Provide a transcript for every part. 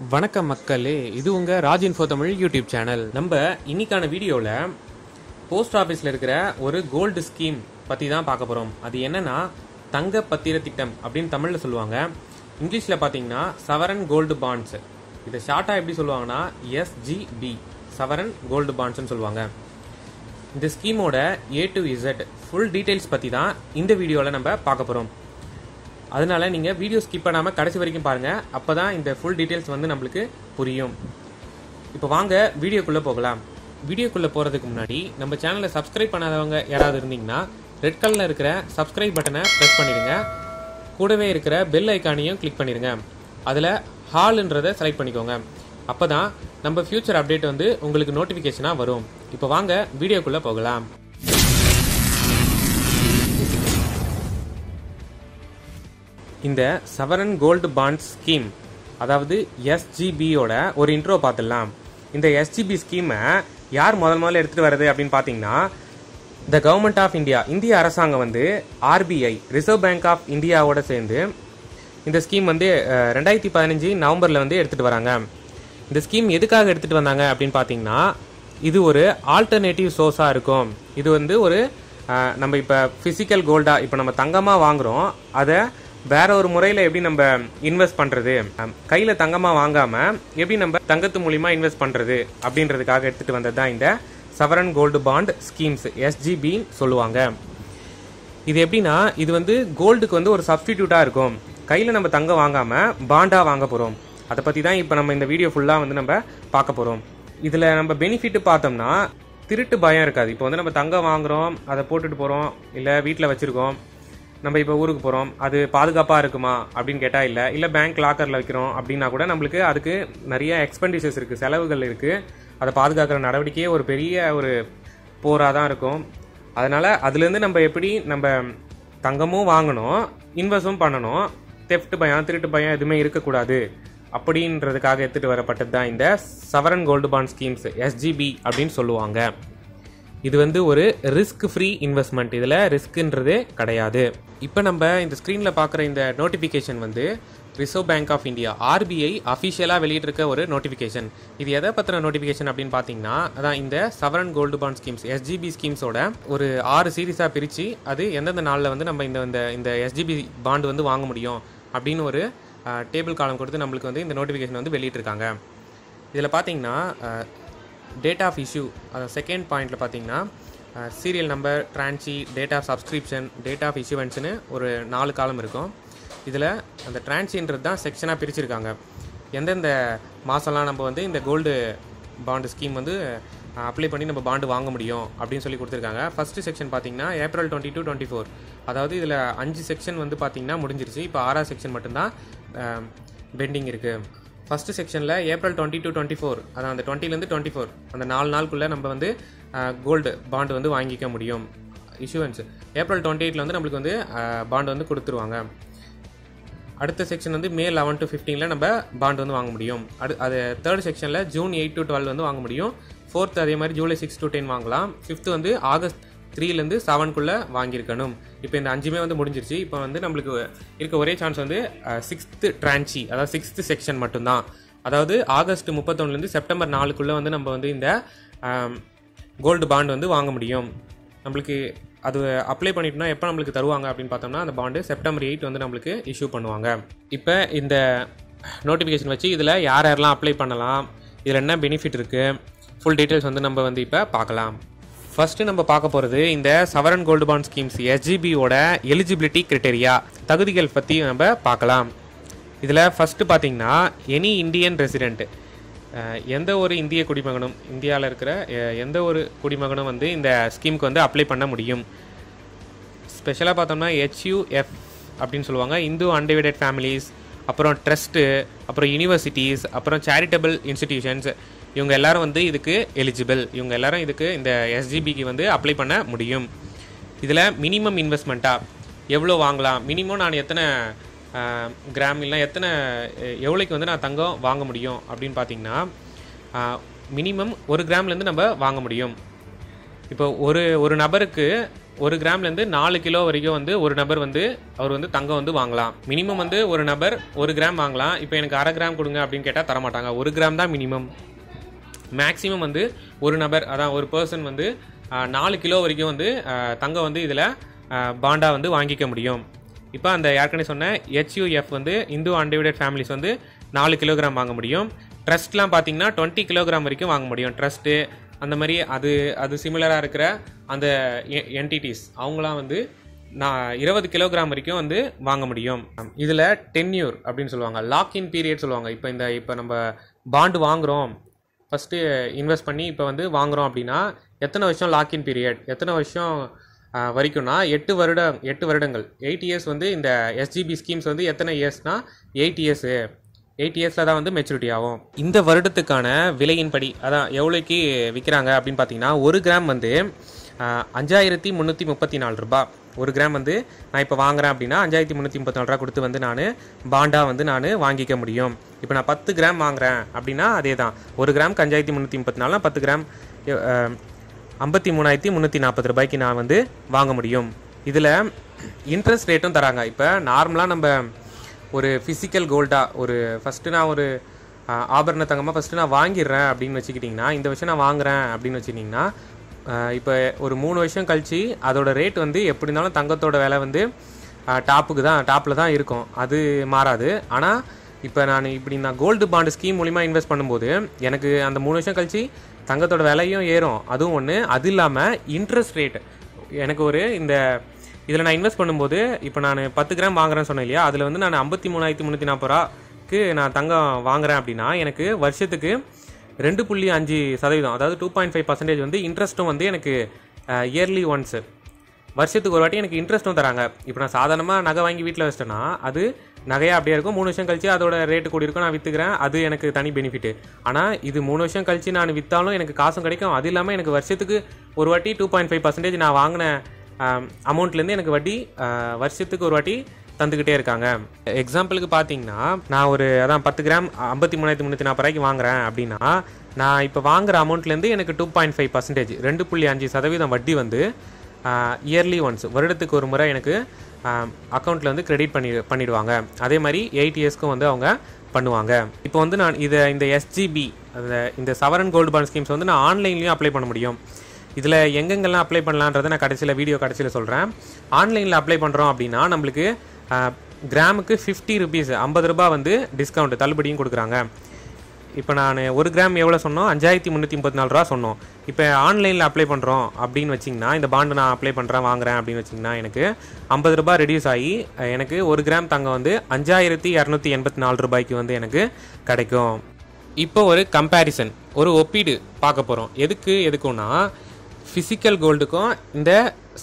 வணக்கம் மக்களே, இது உங்கள் Raj info Tamil YouTube channel. நம்ம இன்னைக்கான வீடியோவில் போஸ்ட் ஆஃபீஸில் இருக்கிற ஒரு கோல்டு ஸ்கீம் பற்றி தான் பார்க்க போகிறோம். அது என்னன்னா தங்க பத்திர திட்டம் அப்படின்னு தமிழில் சொல்லுவாங்க. இங்கிலீஷில் பார்த்தீங்கன்னா சவரன் கோல்டு பாண்ட்ஸ். இதை ஷார்ட்டாக எப்படி சொல்லுவாங்கன்னா SGB, சவரன் கோல்டு பாண்ட்ஸ்ன்னு சொல்லுவாங்க. இந்த ஸ்கீமோட A to Z full details பற்றி தான் இந்த வீடியோவில் நம்ம பார்க்க போகிறோம். அதனால நீங்கள் வீடியோ ஸ்கிப் பண்ணாமல் கடைசி வரைக்கும் பாருங்கள். அப்போ தான் இந்த ஃபுல் டீட்டெயில்ஸ் வந்து நம்மளுக்கு புரியும். இப்போ வாங்க வீடியோக்குள்ளே போகலாம். வீடியோக்குள்ளே போகிறதுக்கு முன்னாடி நம்ம சேனலை சப்ஸ்கிரைப் பண்ணாதவங்க யாராவது இருந்தீங்கன்னா ரெட் கலரில் இருக்கிற சப்ஸ்கிரைப் பட்டனை ப்ரெஸ் பண்ணிடுங்க. கூடவே இருக்கிற பெல் ஐக்கானையும் கிளிக் பண்ணிடுங்க. அதில் ஹால்ன்றதை செலக்ட் பண்ணிக்கோங்க. அப்போ தான் நம்ம ஃபியூச்சர் அப்டேட் வந்து உங்களுக்கு நோட்டிஃபிகேஷனாக வரும். இப்போ வாங்க வீடியோக்குள்ளே போகலாம். இந்த சவரன் கோல்டு பாண்ட் ஸ்கீம் அதாவது SGBயோட ஒரு இன்ட்ரோ பார்த்துடலாம். இந்த SGB ஸ்கீமை யார் முதல்ல எடுத்துகிட்டு வர்றது அப்படின்னு பார்த்தீங்கன்னா த கவர்மெண்ட் ஆஃப் இந்தியா, இந்திய அரசாங்கம் வந்து RBI, ரிசர்வ் பேங்க் ஆஃப் இந்தியாவோட சேர்ந்து இந்த ஸ்கீம் வந்து 2015 நவம்பரில் வந்து எடுத்துகிட்டு வராங்க. இந்த ஸ்கீம் எதுக்காக எடுத்துகிட்டு வந்தாங்க அப்படின்னு பார்த்தீங்கன்னா இது ஒரு ஆல்டர்னேட்டிவ் சோர்ஸாக இருக்கும். இது வந்து ஒரு நம்ம இப்போ ஃபிசிக்கல் கோல்டாக இப்போ நம்ம தங்கமாக வாங்குகிறோம், அதை வேற ஒரு முறையில் எப்படி நம்ம இன்வெஸ்ட் பண்ணுறது, கையில் தங்கமாக வாங்காமல் எப்படி நம்ம தங்கத்து மூலிமா இன்வெஸ்ட் பண்ணுறது அப்படின்றதுக்காக எடுத்துகிட்டு வந்தது தான் இந்த sovereign gold bond schemes, SGB சொல்லுவாங்க. இது எப்படின்னா இது வந்து கோல்டுக்கு வந்து ஒரு சப்ஸ்டிடியூட்டாக இருக்கும். கையில் நம்ம தங்கம் வாங்காமல் பாண்டாக வாங்க போகிறோம். அதை பற்றி தான் இப்போ நம்ம இந்த வீடியோ ஃபுல்லாக வந்து நம்ம பார்க்க போகிறோம். இதில் நம்ம பெனிஃபிட் பார்த்தோம்னா திருட்டு பயம் இருக்காது. இப்போ வந்து நம்ம தங்கம் வாங்குகிறோம், அதை போட்டுட்டு போகிறோம், இல்லை வீட்டில் வச்சுருக்கோம், நம்ம இப்போ ஊருக்கு போகிறோம், அது பாதுகாப்பாக இருக்குமா அப்படின்னு கேட்டால் இல்லை பேங்க் லாக்கரில் வைக்கிறோம் அப்படின்னா கூட நம்மளுக்கு அதுக்கு நிறைய எக்ஸ்பெண்டிச்சர்ஸ் இருக்குது, செலவுகள் இருக்குது. அதை பாதுகாக்கிற நடவடிக்கையே ஒரு பெரிய ஒரு போராக தான் இருக்கும். அதனால் அதுலேருந்து நம்ம எப்படி நம்ம தங்கமும் வாங்கணும், இன்வெஸ்டும் பண்ணணும், தெஃப்ட் பயம் திருட்டு பயம் எதுவுமே இருக்கக்கூடாது அப்படின்றதுக்காக எடுத்துகிட்டு வரப்பட்டது தான் இந்த sovereign gold bond schemes, SGB அப்படின்னு சொல்லுவாங்க. இது வந்து ஒரு ரிஸ்க் ஃப்ரீ இன்வெஸ்ட்மெண்ட், இதில் ரிஸ்க்குன்றதே கிடையாது. இப்போ நம்ம இந்த ஸ்க்ரீனில் பார்க்குற இந்த நோட்டிஃபிகேஷன் வந்து reserve bank of India RBI அஃபிஷியலாக வெளியிட்டிருக்க ஒரு நோட்டிஃபிகேஷன். இது எதை பற்றின நோட்டிஃபிகேஷன் அப்படின்னு பார்த்தீங்கன்னா அதான் இந்த sovereign gold bond schemes SGB ஸ்கீம்ஸோட ஒரு 6 சீரீஸாக பிரித்து அது எந்தெந்த நாளில் வந்து நம்ம இந்த SGB பாண்டு வந்து வாங்க முடியும் அப்படின்னு ஒரு டேபிள் காலம் கொடுத்து நம்மளுக்கு வந்து இந்த நோட்டிஃபிகேஷன் வந்து வெளியிட்டிருக்காங்க. இதில் பார்த்தீங்கன்னா டேட் ஆஃப் இஷ்யூ, அதாவது செகண்ட் பாயிண்டில் பார்த்தீங்கன்னா serial number, tranche, date of subscription, date of இஷ்யூவன்ஸ்னு ஒரு 4 காலம் இருக்கும். இதில் அந்த ட்ரான்ச்சின்றது தான் செக்ஷனாக பிரிச்சிருக்காங்க. எந்தெந்த மாதம்லாம் நம்ம வந்து இந்த கோல்டு பாண்டு ஸ்கீம் வந்து அப்ளை பண்ணி நம்ம பாண்டு வாங்க முடியும் அப்படின்னு சொல்லி கொடுத்துருக்காங்க. ஃபஸ்ட்டு செக்ஷன் பார்த்தீங்கன்னா ஏப்ரல் 22-24, அதாவது இதில் 5 செக்ஷன் வந்து பார்த்தீங்கன்னா முடிஞ்சிருச்சு. இப்போ 6ஆவது செக்ஷன் மட்டும்தான் பெண்டிங் இருக்குது. ஃபஸ்ட்டு செக்ஷனில் ஏப்ரல் 22-24, அதான் அந்த 20லேருந்து 24 அந்த 4 நாளுக்குள்ளே நம்ம வந்து கோல்டு பாண்டு வந்து வாங்கிக்க முடியும். இஷ்யூவன்ஸ் ஏப்ரல் 28 வந்து நம்மளுக்கு வந்து பாண்டு வந்து கொடுத்துருவாங்க. அடுத்த செக்ஷன் வந்து மே 11 to 15 நம்ம பாண்டு வந்து வாங்க முடியும். அது தேர்ட் செக்ஷனில் ஜூன் 8 to 12 வந்து வாங்க முடியும். ஃபோர்த் அதே மாதிரி ஜூலை 6 to 10 வாங்கலாம். ஃபிஃப்த்து வந்து ஆகஸ்ட் 3லேருந்து 7க்குள்ளே வாங்கியிருக்கணும். இப்போ இந்த 5மே வந்து முடிஞ்சிருச்சு. இப்போ வந்து நம்மளுக்கு இருக்க ஒரே சான்ஸ் வந்து 6th ட்ரான்ச்சி, அதாவது 6th செக்ஷன் மட்டும்தான். அதாவது ஆகஸ்ட் 31லேருந்து செப்டம்பர் 4க்குள்ளே வந்து நம்ம வந்து இந்த கோல்டு பாண்டு வந்து வாங்க முடியும். நம்மளுக்கு அது அப்ளை பண்ணிட்டோம்னா எப்போ நம்மளுக்கு தருவாங்க அப்படின்னு பார்த்தோம்னா அந்த பாண்டு செப்டம்பர் 8 வந்து நம்மளுக்கு இஷ்யூ பண்ணுவாங்க. இப்போ இந்த நோட்டிஃபிகேஷன் வச்சு இதில் யாரெல்லாம் அப்ளை பண்ணலாம், இதில் என்ன பெனிஃபிட் இருக்குது, ஃபுல் டீட்டெயில்ஸ் வந்து நம்ம வந்து இப்போ பார்க்கலாம். ஃபஸ்ட்டு நம்ம பார்க்க போகிறது இந்த சவரன் கோல்டு பாண்ட் ஸ்கீம்ஸ் SGBயோட எலிஜிபிலிட்டி கிரைட்டீரியா, தகுதிகள் பற்றி நம்ம பார்க்கலாம். இதில் ஃபஸ்ட்டு பார்த்தீங்கன்னா எனி இந்தியன் ரெசிடெண்ட், எந்த ஒரு இந்திய குடிமகனும், இந்தியாவில் இருக்கிற எந்த ஒரு குடிமகனும் வந்து இந்த ஸ்கீமுக்கு வந்து அப்ளை பண்ண முடியும். ஸ்பெஷலாக பார்த்தோம்னா HUF அப்படின்னு சொல்லுவாங்க, இந்து அன்டிவைடட் ஃபேமிலிஸ், அப்புறம் ட்ரஸ்ட்டு, அப்புறம் யூனிவர்சிட்டிஸ், அப்புறம் சேரிட்டபிள் இன்ஸ்டிடியூஷன்ஸ், இவங்க எல்லாரும் வந்து இதுக்கு எலிஜிபிள். இவங்க எல்லாரும் இதுக்கு இந்த SGBக்கு வந்து அப்ளை பண்ண முடியும். இதில் மினிமம் இன்வெஸ்ட்மெண்ட்டாக எவ்வளோ வாங்கலாம், மினிமம் நான் எத்தனை கிராம் இல்லை எவ்வளோக்கு வந்து நான் தங்கம் வாங்க முடியும் அப்படின்னு பார்த்தீங்கன்னா மினிமம் 1 கிராம்லேருந்து நம்ம வாங்க முடியும். இப்போ ஒரு நபருக்கு 1 கிராம்லேருந்து 4 கிலோ வரைக்கும் வந்து ஒரு நபர் வந்து அவர் வந்து தங்கம் வந்து வாங்கலாம். மினிமம் வந்து ஒரு நபர் 1 கிராம் வாங்கலாம். இப்போ எனக்கு 1/2 கிராம் கொடுங்க அப்படின்னு கேட்டால் தரமாட்டாங்க. 1 கிராம் தான் மினிமம். மேக்ஸிமம் வந்து ஒரு நபர், அதான் ஒரு பர்சன் வந்து 4 கிலோ வரைக்கும் வந்து தங்கம் வந்து இதில் பாண்டா வந்து வாங்கிக்க முடியும். இப்போ அந்த ஏற்கனவே சொன்ன HUF வந்து இந்து அன்டிவைடட் ஃபேமிலிஸ் வந்து 4 கிலோகிராம் வாங்க முடியும். ட்ரஸ்ட்லாம் பார்த்தீங்கன்னா 20 கிலோகிராம் வரைக்கும் வாங்க முடியும். ட்ரஸ்ட்டு அந்த மாதிரி அது சிமிலராக இருக்கிற அந்த என்டிட்டிஸ் அவங்களாம் வந்து 20 கிலோகிராம் வரைக்கும் வந்து வாங்க முடியும். இதில் டென்யூர் அப்படின்னு சொல்லுவாங்க, லாக்இன் பீரியட் சொல்லுவாங்க. இப்போ நம்ம பாண்டு வாங்குகிறோம், ஃபஸ்ட்டு இன்வெஸ்ட் பண்ணி இப்போ வந்து வாங்குகிறோம் அப்படின்னா எத்தனை வருஷம் லாக்இன் பீரியட், எத்தனை வருஷம் வரைக்கும்னா 8 வருடங்கள் 8 இயர்ஸ் வந்து இந்த SGB ஸ்கீம்ஸ் வந்து எத்தனை இயர்ஸ்னால் 8 இயர்ஸில் தான் வந்து மெச்சூரிட்டி ஆகும். இந்த வருடத்துக்கான விலையின்படி அதான் எவ்வளோக்கு விற்கிறாங்க அப்படின்னு பார்த்தீங்கன்னா 1 கிராம் வந்து 5334 ரூபா. 1 கிராம் வந்து நான் இப்போ வாங்குறேன் அப்படின்னா 5334 ரூபா கொடுத்து வந்து நான் பாண்டா வந்து நான் வாங்கிக்க முடியும். இப்போ நான் 10 கிராம் வாங்குறேன் அப்படின்னா அதே தான், 1 கிராமுக்கு 5334, 10 கிராம் 53,340 ரூபாய்க்கு நான் வந்து வாங்க முடியும். இதில் இன்ட்ரெஸ்ட் ரேட்டும் தராங்க. இப்போ நார்மலாக நம்ம ஒரு ஃபிசிக்கல் கோல்டாக ஃபஸ்ட்டு நான் ஒரு ஆபரண தங்கமாக ஃபஸ்ட்டு நான் வாங்கிடுறேன் அப்படின்னு வச்சுக்கிட்டிங்கன்னா, இந்த வருஷம் நான் வாங்குறேன் அப்படின்னு வச்சுக்கிட்டிங்கன்னா, இப்போ ஒரு 3 வருஷம் கழித்து அதோட ரேட் வந்து எப்படி இருந்தாலும் தங்கத்தோட விலை வந்து டாப்பில் தான் இருக்கும், அது மாறாது. ஆனால் இப்போ நான் கோல்டு பாண்டு ஸ்கீம் மூலிமா இன்வெஸ்ட் பண்ணும்போது எனக்கு அந்த 3 வருஷம் கழித்து தங்கத்தோட விலையும் ஏறும், அதுவும் ஒன்று. அது இல்லாமல் இன்ட்ரெஸ்ட் ரேட் எனக்கு இதில் நான் இன்வெஸ்ட் பண்ணும்போது இப்போ நான் 10 கிராம் வாங்குறேன்னு சொன்னேன் இல்லையா, அதில் வந்து நான் 53,340 ரூபாய்க்கு நான் தங்கம் வாங்குறேன் அப்படின்னா எனக்கு வருஷத்துக்கு 2.5%, அதாவது 2.5% வந்து இன்ட்ரெஸ்ட்டும் வந்து எனக்கு இயர்லி ஒன்ஸு, வருஷத்துக்கு ஒரு வாட்டி எனக்கு இன்ட்ரெஸ்ட்டும் தராங்க. இப்போ நான் சாதாரணமாக நகை வாங்கி வீட்டில் வச்சிட்டேன்னா அது நகையாக அப்படியே இருக்கும். 3 வருஷம் கழிச்சு அதோட ரேட்டு கூடி இருக்கும், நான் விற்றுக்கிறேன், அது எனக்கு தனி பெனிஃபிட்டு. ஆனால் இது 3 வருஷம் கழிச்சு நான் விற்றாலும் எனக்கு காசும் கிடைக்கும். அது இல்லாமல் எனக்கு வருஷத்துக்கு ஒரு வாட்டி 2.5% நான் வாங்கின அமௌண்ட்லேருந்து எனக்கு வட்டி வருஷத்துக்கு ஒரு வாட்டி தந்துக்கிட்டே இருக்காங்க. எக்ஸாம்பிளுக்கு பார்த்தீங்கன்னா நான் 10 கிராம் 53,340 ரூபாய்க்கு வாங்குறேன் அப்படின்னா நான் இப்போ வாங்குற அமௌண்ட்லேருந்து எனக்கு 2.5%, 2.5% வட்டி வந்து இயர்லி ஒன்ஸ், வருடத்துக்கு ஒரு முறை எனக்கு அக்கௌண்ட்டில் வந்து கிரெடிட் பண்ணிடுவாங்க. அதே மாதிரி 8 இயர்ஸ்க்கும் வந்து அவங்க பண்ணுவாங்க. இப்போ வந்து நான் இந்த SGB இந்த சவரன் கோல்டு பாண்ட் ஸ்கீம்ஸ் வந்து நான் ஆன்லைன்லேயும் அப்ளை பண்ண முடியும். இதில் எங்கெங்கெல்லாம் அப்ளை பண்ணலான்றதை நான் வீடியோ கடைசியில் சொல்கிறேன். ஆன்லைனில் அப்ளை பண்ணுறோம் அப்படின்னா நம்மளுக்கு கிராமுக்கு 50 rupees 50 ரூபா வந்து டிஸ்கவுண்ட் தள்ளுபடியும் கொடுக்குறாங்க. இப்போ நான் 1 கிராம் எவ்வளோ சொன்னோம், 5334 ரூபா சொன்னோம். இப்போ ஆன்லைனில் அப்ளை பண்ணுறோம் அப்படின்னு வச்சிங்கன்னா, இந்த பாண்டு நான் அப்ளை பண்ணுறேன் வாங்குறேன் அப்படின்னு வச்சிங்கன்னா எனக்கு 50 ரூபா ரெடியூஸ் ஆகி எனக்கு 1 கிராம் தங்கம் வந்து 5,284 ரூபாய்க்கு வந்து எனக்கு கிடைக்கும். இப்போ ஒரு கம்பேரிசன், ஒரு ஒப்பீடு பார்க்க போகிறோம். எதுக்குன்னா ஃபிசிக்கல் கோல்டுக்கும் இந்த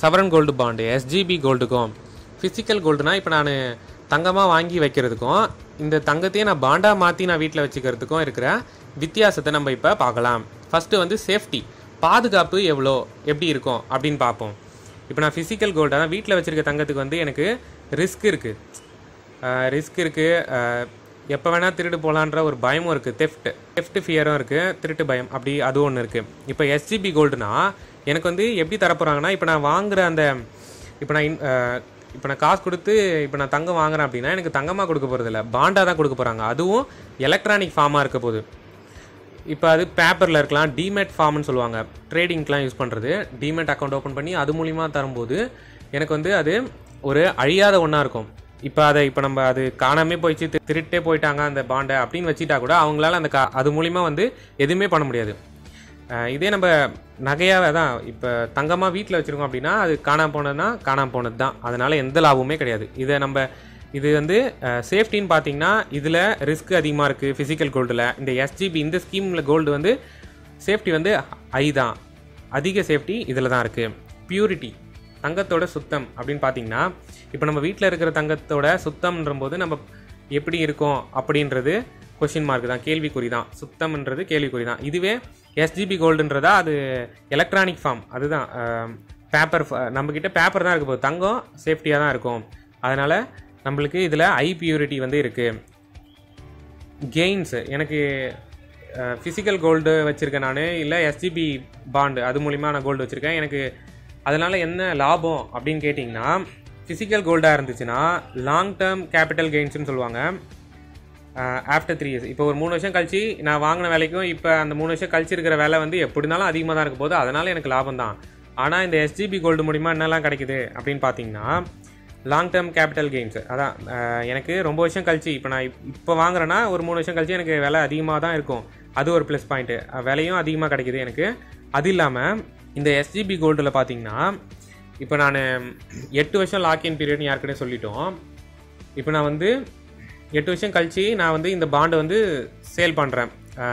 sovereign gold bond SGB கோல்டுக்கும். Physical கோல்டுனா இப்போ நான் தங்கமாக வாங்கி வைக்கிறதுக்கும் இந்த தங்கத்தையே நான் பாண்டாக மாற்றி நான் வீட்டில் வச்சுக்கிறதுக்கும் இருக்கிற வித்தியாசத்தை நம்ம இப்போ பார்க்கலாம். ஃபஸ்ட்டு வந்து சேஃப்டி, பாதுகாப்பு எப்படி இருக்கும் அப்படின்னு பார்ப்போம். இப்போ நான் ஃபிசிக்கல் கோல்டாக வீட்டில் வச்சுருக்க தங்கத்துக்கு வந்து எனக்கு ரிஸ்க் இருக்குது, எப்போ வேணால் திருடு போகலான்ற ஒரு பயமும் இருக்குது, தெஃப்ட் ஃபியரும் இருக்குது, திருட்டு பயம், அப்படி அது ஒன்று இருக்குது. இப்போ SGB கோல்டுனா எனக்கு வந்து எப்படி தரப்போகிறாங்கன்னா, இப்போ நான் வாங்குகிற இப்போ நான் காசு கொடுத்து இப்போ நான் தங்கம் வாங்குறேன் அப்படின்னா எனக்கு தங்கமாக கொடுக்க போகிறதில்ல, பாண்டாக தான் கொடுக்க போகிறாங்க. அதுவும் எலக்ட்ரானிக் ஃபார்மாக இருக்க போகுது. இப்போ அது பேப்பரில் இருக்கலாம், டிமேட் ஃபார்ம்னு சொல்லுவாங்க, ட்ரேடிங்க்கெலாம் யூஸ் பண்ணுறது. டிமேட் அக்கௌண்ட் ஓப்பன் பண்ணி அது மூலிமா தரும்போது எனக்கு வந்து அது ஒரு அழியாத ஒன்றா இருக்கும். இப்போ நம்ம அது காணாமே போயிடுச்சு, திருட்டே போயிட்டாங்க அந்த பாண்டை அப்படின்னு வச்சுட்டா கூட அவங்களால அது மூலிமா வந்து எதுவுமே பண்ண முடியாது. இதே நம்ம நகையாக தான் இப்போ தங்கமாக வீட்டில் வச்சுருக்கோம் அப்படின்னா அது காணாமல் போனது தான், அதனால் எந்த லாபமுமே கிடையாது. இது வந்து சேஃப்டின்னு பார்த்தீங்கன்னா இதில் ரிஸ்க் அதிகமாக இருக்குது. ஃபிசிக்கல் கோல்டில் இந்த SGB இந்த ஸ்கீமில் கோல்டு வந்து சேஃப்டி வந்து தான், அதிக சேஃப்டி இதில் தான் இருக்குது. பியூரிட்டி, தங்கத்தோட சுத்தம் அப்படின்னு பார்த்தீங்கன்னா இப்போ நம்ம வீட்டில் இருக்கிற தங்கத்தோட சுத்தம்ன்ற போது நம்ம எப்படி இருக்கும் அப்படின்றது கொஷின் மார்க் தான், கேள்விக்குறி தான். சுத்தம்ன்றது கேள்விக்குறி தான். இதுவே SGB கோல்டுன்றதா அது எலக்ட்ரானிக் ஃபார்ம், அதுதான் பேப்பர், நம்மக்கிட்ட பேப்பர் தான் இருக்க போகுது, தங்கம் சேஃப்டியாக தான் இருக்கும். அதனால் நம்மளுக்கு இதில் பியூரிட்டி வந்து இருக்குது. கெயின்ஸு, எனக்கு ஃபிசிக்கல் கோல்டு வச்சுருக்கேன் நான், இல்லை SGB பாண்டு அது மூலிமா நான் கோல்டு வச்சுருக்கேன், எனக்கு அதனால் என்ன லாபம் அப்படின்னு கேட்டிங்கன்னா, ஃபிசிக்கல் கோல்டாக இருந்துச்சுன்னா லாங் டேர்ம் கேபிட்டல் கெயின்ஸ்னு சொல்லுவாங்க. ஆஃப்டர் 3 இயர்ஸ், இப்போ ஒரு 3 வருஷம் கழிச்சு நான் வாங்கின வேலைக்கும் இப்போ அந்த 3 வருஷம் கழிச்சு இருக்கிற வேலை வந்து எப்படி இருந்தாலும் அதிகமாக தான் இருக்க போகுது. அதனால் எனக்கு லாபம் தான். ஆனால் இந்த எஸ்ஜிபி கோல்டு மூலிமா என்னெல்லாம் கிடைக்குது அப்படின்னு பார்த்தீங்கன்னா, லாங் டேர்ம் கேபிட்டல் கெயின்ஸ். அதான் எனக்கு ரொம்ப வருஷம் கழிச்சு இப்போ நான் இப்போ வாங்குறேன்னா ஒரு 3 வருஷம் கழிச்சு எனக்கு விலை அதிகமாக தான் இருக்கும். அது ஒரு ப்ளஸ் பாயிண்ட்டு. விலையும் அதிகமாக கிடைக்குது எனக்கு. அது இல்லாமல் இந்த எஸ்ஜிபி கோல்டில் பார்த்தீங்கன்னா, இப்போ நான் 8 வருஷம் லாக்இன் பீரியட்னு யாருக்கிட்டே சொல்லிட்டோம். இப்போ நான் வந்து 8 வருஷம் கழிச்சு நான் வந்து இந்த பாண்டை வந்து சேல் பண்ணுறேன்.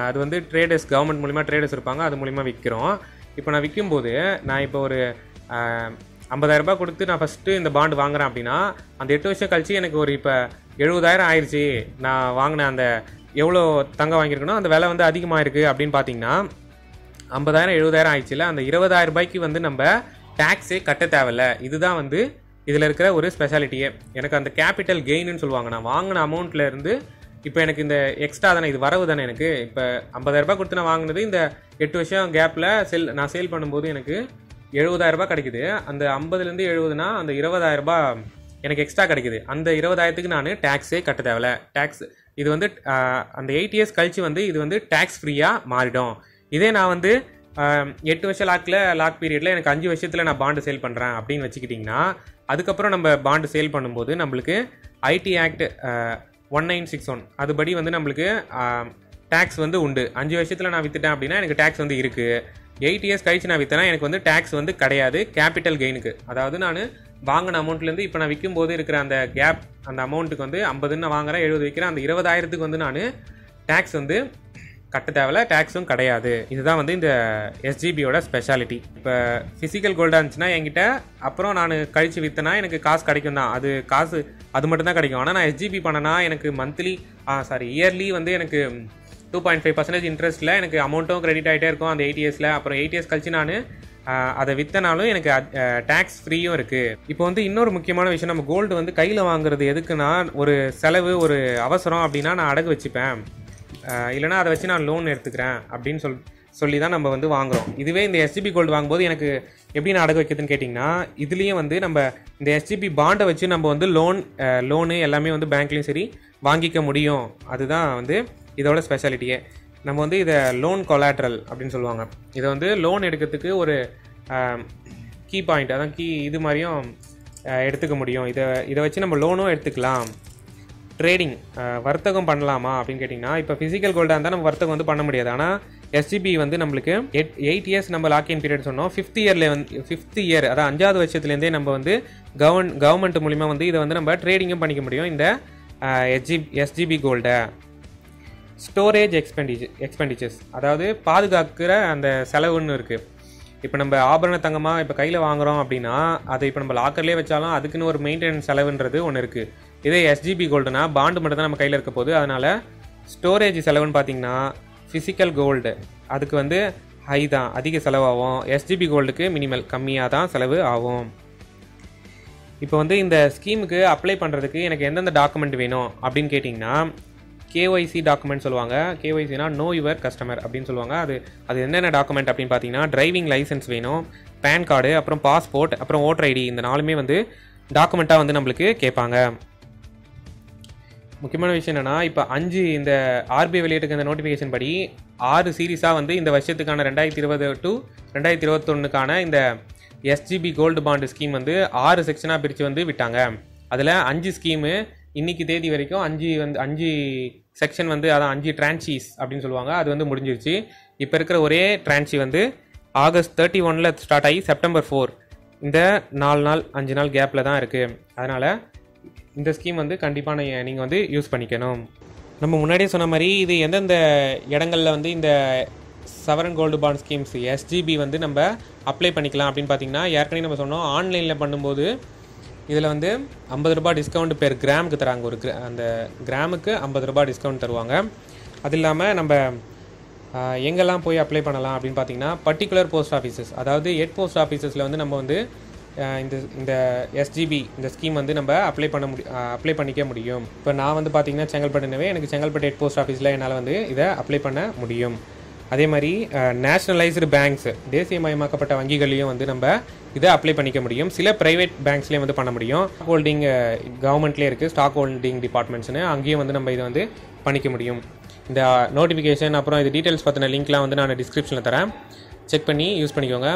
அது வந்து ட்ரேடர்ஸ், கவர்மெண்ட் மூலிமா ட்ரேடர்ஸ் இருப்பாங்க, அது மூலிமா விற்கிறோம். இப்போ நான் விற்கும்போது நான் இப்போ ஒரு 50,000 ரூபாய் கொடுத்து நான் ஃபஸ்ட்டு இந்த பாண்டு வாங்குறேன் அப்படின்னா, அந்த 8 வருஷம் கழிச்சு எனக்கு ஒரு இப்போ 70,000 ஆயிடுச்சு. நான் வாங்கின அந்த எவ்வளோ தங்கம் வாங்கியிருக்கணும் அந்த விலை வந்து அதிகமாக இருக்குது அப்படின்னு பார்த்தீங்கன்னா, 50,000 70,000 ஆயிடுச்சுல, அந்த 20,000 ரூபாய்க்கு வந்து நம்ம டேக்ஸே கட்ட தேவையில்ல. இதுதான் வந்து இதில் இருக்கிற ஒரு ஸ்பெஷாலிட்டியே. எனக்கு அந்த கேபிட்டல் கெயின்னு சொல்லுவாங்க. நான் வாங்கின அமௌண்ட்டில் இருந்து இப்போ எனக்கு இந்த எக்ஸ்ட்ரா தானே, இது வரவு தானே. எனக்கு இப்போ 50,000 ரூபாய் கொடுத்து நான் வாங்கினது இந்த 8 வருஷம் கேப்பில் நான் சேல் பண்ணும்போது எனக்கு 70,000 ரூபாய் கிடைக்குது. அந்த 50லேருந்து 70னா அந்த 20,000 ரூபாய் எனக்கு எக்ஸ்ட்ரா கிடைக்குது. அந்த 20,000க்கு நான் டேக்ஸே கட்ட தேவையில்ல. டேக்ஸ் இது வந்து அந்த 8 இயர்ஸ் கழிச்சு வந்து இது வந்து டேக்ஸ் ஃப்ரீயாக மாறிடும். இதே நான் வந்து 8 வருஷம் லாக் பீரியடில் எனக்கு 5 வருஷத்தில் நான் பாண்டு சேல் பண்ணுறேன் அப்படின்னு வச்சுக்கிட்டிங்கன்னா, அதுக்கப்புறம் நம்ம பாண்டு சேல் பண்ணும்போது நம்மளுக்கு ஐடி ஆக்ட் 1961 அதுபடி வந்து நம்மளுக்கு டேக்ஸ் வந்து உண்டு. 5 வருஷத்தில் நான் விற்றுட்டேன் அப்படின்னா எனக்கு டேக்ஸ் வந்து இருக்குது. 8 இயர்ஸ் கழிச்சு நான் விற்றேன்னா எனக்கு வந்து டேக்ஸ் வந்து கிடையாது கேபிட்டல் கெயினுக்கு. அதாவது நான் வாங்கின அமௌண்ட்லேருந்து இப்போ நான் விற்கும் போது இருக்கிற அந்த கேப், அந்த அமௌண்ட்டுக்கு வந்து 50ன்னு நான் வாங்குறேன், 70 விற்கிறேன், அந்த 20,000க்கு வந்து நான் டேக்ஸ் வந்து கட்ட தேவையில்ல, டேக்ஸும் கிடையாது. இதுதான் வந்து இந்த எஸ்ஜிபியோட ஸ்பெஷாலிட்டி. இப்போ ஃபிசிக்கல் கோல்டாக இருந்துச்சுன்னா என்கிட்ட அப்புறம் நான் கழிச்சு விற்றனா எனக்கு காசு கிடைக்கும் தான். அது காசு அது மட்டும்தான் கிடைக்கும். ஆனால் நான் எஸ்ஜிபி பண்ணனா எனக்கு இயர்லி வந்து எனக்கு 2.5% இன்ட்ரெஸ்ட்டில் எனக்கு அமௌண்ட்டும் கிரெடிட் ஆகிட்டே இருக்கும் அந்த 8 இயர்ஸில். அப்புறம் 8 இயர்ஸ் கழிச்சு நான் அதை விற்றனாலும் எனக்கு டேக்ஸ் ஃப்ரீயும் இருக்குது. இப்போ வந்து இன்னொரு முக்கியமான விஷயம், நம்ம கோல்டு வந்து கையில் வாங்குறது எதுக்குன்னா, ஒரு செலவு, ஒரு அவசரம் அப்படின்னா நான் அடகு வச்சுப்பேன், இல்லைனா அதை வச்சு நான் லோன் எடுத்துக்கிறேன் அப்படின்னு சொல்லி தான் நம்ம வந்து வாங்குகிறோம். இதுவே இந்த எஸ்ஜிபி கோல்டு வாங்கும்போது எனக்கு எப்படி நான் அடகு வைக்கிறதுன்னு கேட்டிங்கன்னா, இதுலேயும் வந்து நம்ம இந்த எஸ்ஜிபி பாண்டை வச்சு நம்ம வந்து லோனு எல்லாமே வந்து பேங்க்லேயும் சரி வாங்கிக்க முடியும். அதுதான் வந்து இதோட ஸ்பெஷாலிட்டியே. நம்ம வந்து இதை லோன் கொலாட்ரல் அப்படின்னு சொல்லுவாங்க. இதை வந்து லோன் எடுக்கிறதுக்கு ஒரு கீ பாயிண்ட், அதான் இது மாதிரியும் எடுத்துக்க முடியும். இதை வச்சு நம்ம லோனும் எடுத்துக்கலாம். ட்ரேடிங், வர்த்தகம் பண்ணலாமா அப்படின்னு கேட்டிங்கன்னா, இப்போ ஃபிசிக்கல் கோல்டாக இருந்தால் நம்ம வர்த்தகம் வந்து பண்ண முடியாது. ஆனால் எஸ்ஜிபி வந்து நம்மளுக்கு 8 இயர்ஸ் நம்ம லாக்இன் பீரியட் சொன்னோம். 5th இயர் அதாவது 5வது வருஷத்துலேருந்தே நம்ம வந்து கவர்மெண்ட் மூலிமா வந்து இதை வந்து நம்ம ட்ரேடிங்கும் பண்ணிக்க முடியும். இந்த எஸ்ஜிபி கோல்டை ஸ்டோரேஜ் எக்ஸ்பெண்டிச்சர்ஸ், அதாவது பாதுகாக்கிற அந்த செலவுன்னு இருக்குது. இப்போ நம்ம ஆபரண தங்கமாக இப்போ கையில் வாங்குகிறோம் அப்படின்னா அதை இப்போ நம்ம லாக்கர்லேயே வச்சாலும் அதுக்குன்னு ஒரு மெயின்டெனன்ஸ் செலவுன்றது ஒன்று இருக்குது. இதே எஸ்ஜிபி கோல்டுனா பாண்டு மட்டும் தான் நம்ம கையில் இருக்க போகுது. அதனால் ஸ்டோரேஜ் செலவுன்னு பார்த்தீங்கன்னா ஃபிசிக்கல் கோல்டு அதுக்கு வந்து ஹை தான், அதிக செலவாகும். எஸ்ஜிபி கோல்டுக்கு மினிமல், கம்மியாக தான் செலவு ஆகும். இப்போ வந்து இந்த ஸ்கீமுக்கு அப்ளை பண்ணுறதுக்கு எனக்கு எந்தெந்த டாக்குமெண்ட் வேணும் அப்படின்னு கேட்டிங்கன்னா, கேஒய்சி டாக்குமெண்ட் சொல்லுவாங்க. கேஒய்சினா நோ யுவர் கஸ்டமர் அப்படின்னு சொல்லுவாங்க. அது என்னென்ன டாக்குமெண்ட் அப்படின்னு பார்த்தீங்கன்னா, டிரைவிங் லைசன்ஸ் வேணும், பேன் கார்டு, அப்புறம் பாஸ்போர்ட், அப்புறம் ஓட்டர் ஐடி. இந்த 4மே வந்து டாக்குமெண்ட்டாக வந்து நம்மளுக்கு கேட்பாங்க. முக்கியமான விஷயம் என்னென்னா, இப்போ 5 இந்த ஆர்பிஐ வெளியிட்டிருக்க இந்த நோட்டிஃபிகேஷன் படி 6 சீரீஸாக வந்து இந்த வருஷத்துக்கான 2020 to 2021க்கான இந்த எஸ்ஜிபி கோல்டு பாண்டு ஸ்கீம் வந்து 6 செக்ஷனாக பிரித்து வந்து விட்டாங்க. அதில் 5 ஸ்கீமு இன்றைக்கி தேதி வரைக்கும் 5 செக்ஷன் வந்து அதான் 5 ட்ரான்ச்சீஸ் அப்படின்னு சொல்லுவாங்க. அது வந்து முடிஞ்சிருச்சு. இப்போ இருக்கிற ஒரே ட்ரான்ச்சி வந்து ஆகஸ்ட் 31 ஸ்டார்ட் ஆகி செப்டம்பர் 4 இந்த 4 நாள் 5 நாள் கேப்பில் தான் இருக்குது. அதனால் இந்த ஸ்கீம் வந்து கண்டிப்பாக நீங்கள் வந்து யூஸ் பண்ணிக்கணும். நம்ம முன்னாடியே சொன்ன மாதிரி இது எந்தெந்த இடங்களில் வந்து இந்த sovereign gold bond schemes SGB வந்து நம்ம அப்ளை பண்ணிக்கலாம் அப்படின்னு பார்த்தீங்கன்னா, ஏற்கனவே நம்ம சொன்னோம் ஆன்லைனில் பண்ணும்போது இதில் வந்து 50 ரூபாய் டிஸ்கவுண்ட் பெர் கிராமுக்கு தராங்க. அந்த கிராமுக்கு 50 ரூபாய் டிஸ்கவுண்ட் தருவாங்க. அது இல்லாமல் நம்ம எங்கெல்லாம் போய் அப்ளை பண்ணலாம் அப்படின்னு பார்த்தீங்கன்னா, பர்டிகுலர் போஸ்ட் ஆஃபீஸஸ், அதாவது 8 போஸ்ட் ஆஃபீஸஸில் வந்து நம்ம வந்து இந்த எஸ்ஜிபி இந்த ஸ்கீம் வந்து நம்ம அப்ளை பண்ணிக்க முடியும். இப்போ நான் வந்து பார்த்தீங்கன்னா செங்கல்பட்டுனவே எனக்கு செங்கல்பட்டு 8 போஸ்ட் ஆஃபீஸில் என்னால் வந்து இதை அப்ளை பண்ண முடியும். அதே மாதிரி நேஷனலைஸ்டு பேங்க்ஸ், தேசியமயமாக்கப்பட்ட வங்கிகளையும் வந்து நம்ம இதை அப்ளை பண்ணிக்க முடியும். சில ப்ரைவேட் பேங்க்ஸ்லேயும் வந்து பண்ண முடியும். ஸ்டாக் ஹோல்டிங் கவர்மெண்ட்லேயே இருக்குது, ஸ்டாக் ஹோல்டிங் டிபார்ட்மெண்ட்ஸ்னு, அங்கேயும் வந்து நம்ம இதை வந்து பண்ணிக்க முடியும். இந்த நோட்டிஃபிகேஷன் அப்புறம் இது டீட்டெயில்ஸ் பற்றின லிங்க்லாம் வந்து நான் டிஸ்கிரிப்ஷனில் தரேன், செக் பண்ணி யூஸ் பண்ணிக்கோங்க.